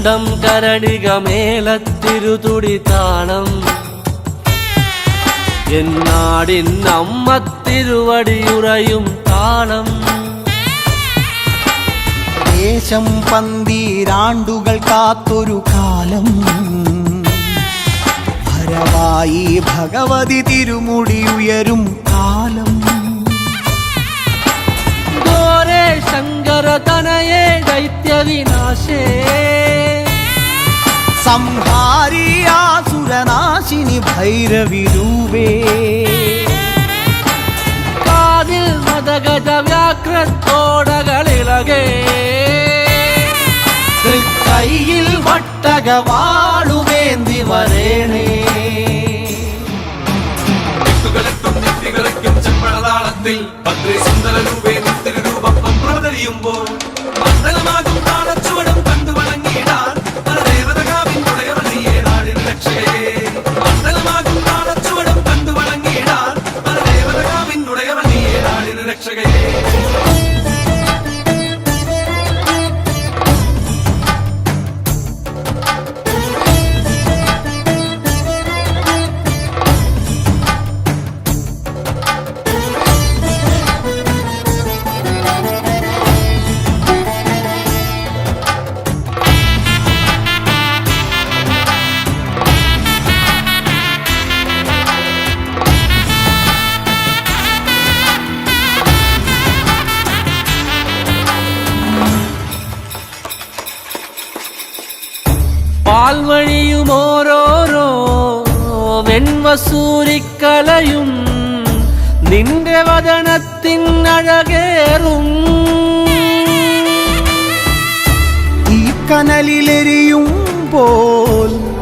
കണ്ടം കരടിക മേലത്തിരുതുടി താളം എന്നാടിൻ അമ്മ തിരുവടിയുറയും താളം ദേശം പന്തീരാണ്ടുകൾ കാത്തൊരു കാലം ഭരവായി ഭഗവതി തിരുമുടി ഉയരും കാലം ഗോരേ ശങ്കര തനയേ ദൈത്യവിനാശേ സംഹാരി ആസുരനാശിനി ഭൈരവി രൂപേ കാതിൽ മദഗജ വ്യാഘ്രത്തോടകളിളകേ കൈയിൽ വട്ടകവാളുവേന്തി വരേണേ ചെമ്പഴതാളത്തിൽ ഭദ്രേ സുന്ദര രൂപേ തിരുരൂപം പ്രവതരിയുമ്പോൾ മണ്ഡലമാകും താളച്ചുവടും കണ്ടു വണങ്ങിയിടാൻ പരദേവതകാവിനുടയവനിയേ നാടിന് രക്ഷകേ മണ്ഡലമാകും താളച്ചുവടും കണ്ടു വണങ്ങിയിടാൻ പരദേവതകാവിനുടയവനിയേ നാടിന് രക്ഷകേ പാൽവഴിയും ഓരോരോ വെൺവസൂരിക്കലയും നിന്റെ വദനത്തിൻ അഴകേറും ഈ കനലിലെരിയുമ്പോൾ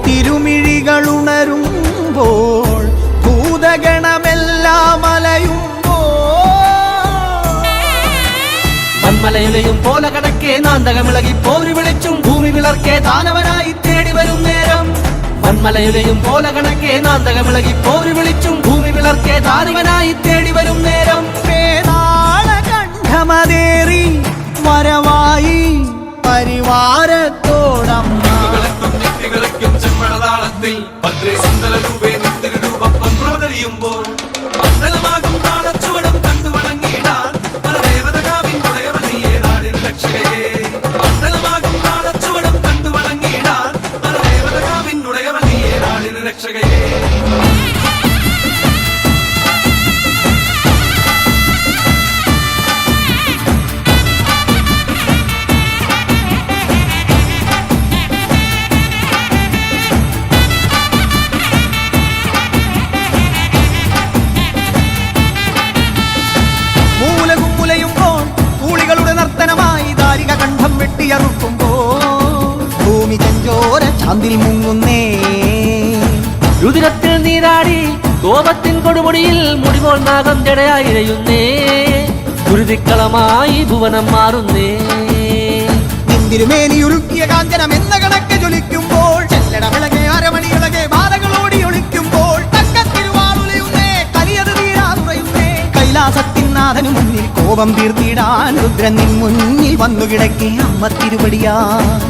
തിരുമിഴികളുണരുമ്പോൾ ഭൂതഗണമെല്ലാം മന്മലയിലെയും പോലെ കടക്കേ നാന്തകമിളകി പോരി വിളിച്ചും ഭൂമി വിളർക്കേ ദാനവനായി തേടി വരും നേരം മന്മലയിലെയും പോലെ കടക്കേ നാന്തകമിളകി പോരി വിളിച്ചും ഭൂമി വിളർക്കേ ദാനവനായി തേടി വരും നേരം കണ്ഠമതേറി വരവായി പരിവാരത്തോടമ്മ ചെമ്പഴതാളത്തിൽ ഭദ്രേ സുന്ദര രൂപേ തിരുരൂപം പ്രവതരിയുമ്പോൾ മണ്ഡലമാകും താളച്ചുവടും കണ്ടു വണങ്ങിയിടാൻ പരദേവതകാവിനുടയവനിയേ നാടിന് രക്ഷകേ മണ്ഡലമാകും താളച്ചുവടും കണ്ടു വണങ്ങിയിടാൻ പരദേവതകാവിനുടയവനിയേ നാടിന് രക്ഷകേ ഭൂമി ചെഞ്ചോര ചാന്തിൽ മുങ്ങുന്നേ രുതിരത്തിൽ നീരാടി കോപത്തിൻ കൊടുമുടിയിൽ മുടിപോൽ നാഗം ജടയായിരയുന്നേ കുരുതിക്കളമായി ഭുവനം മാറുന്നേ നിന്തിരുമേനിയുരുക്കിയ കാഞ്ചനം എന്ന കണക്ക് ജ്വലിക്കുമ്പോൾ ചെല്ലടമിളകെ അരമണിയിളകെ ബാധകളോടി ഒളിക്കുമ്പോൾ തക്കത്തിരുവാളുലയുന്നേ കലിയത് തീരാതുറയുന്നേ കൈലാസത്തിനാഥനു മുന്നിൽ കോപം തീർത്തിടാൻ രുദ്രൻ നിൻ മുന്നിൽ വന്നു കിടക്കേ അമ്മ തിരുവടിയാ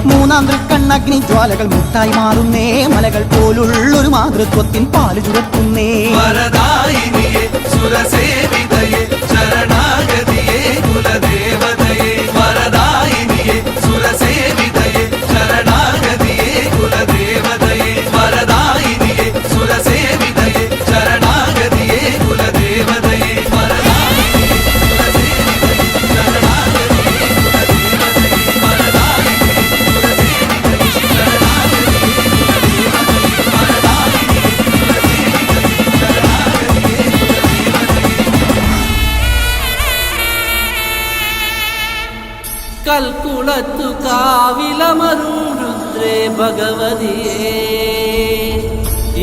മൂന്നാം തൃക്കണ്ണഗ്നി ജ്വാലകൾ മുത്തായി മാറുന്നേ മലകൾ പോലുള്ളൊരു മാതൃത്വത്തിൻ പാല് ചുരത്തുന്നേ വരദായിനിയേ സുരസേവിതയേ ശരണാഗതിയേ കുലദേവതയേ വരദായിനിയേ സുരസേവിതയേ ശരണാഗതിയേ കുലദേവതയേ വരദായിനിയേ സുരസേവിതയേ ശരണാഗതിയേ കുലദേവതയേ കൽക്കുളത്തു കാവിലമരും രുദ്രേ ഭഗവതിയേ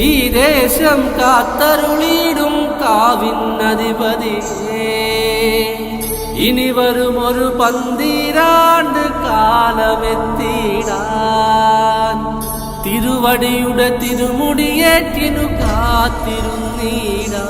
ഈ ദേശം കാത്തരുളിയിടും കാവിനധിപതിയേ ഇനി വരും ഒരു 12 കാലമെത്തിടാൻ തിരുവടിയുടെ തിരുമുടിയേറ്റിനു കാത്തിരുന്നീടാൻ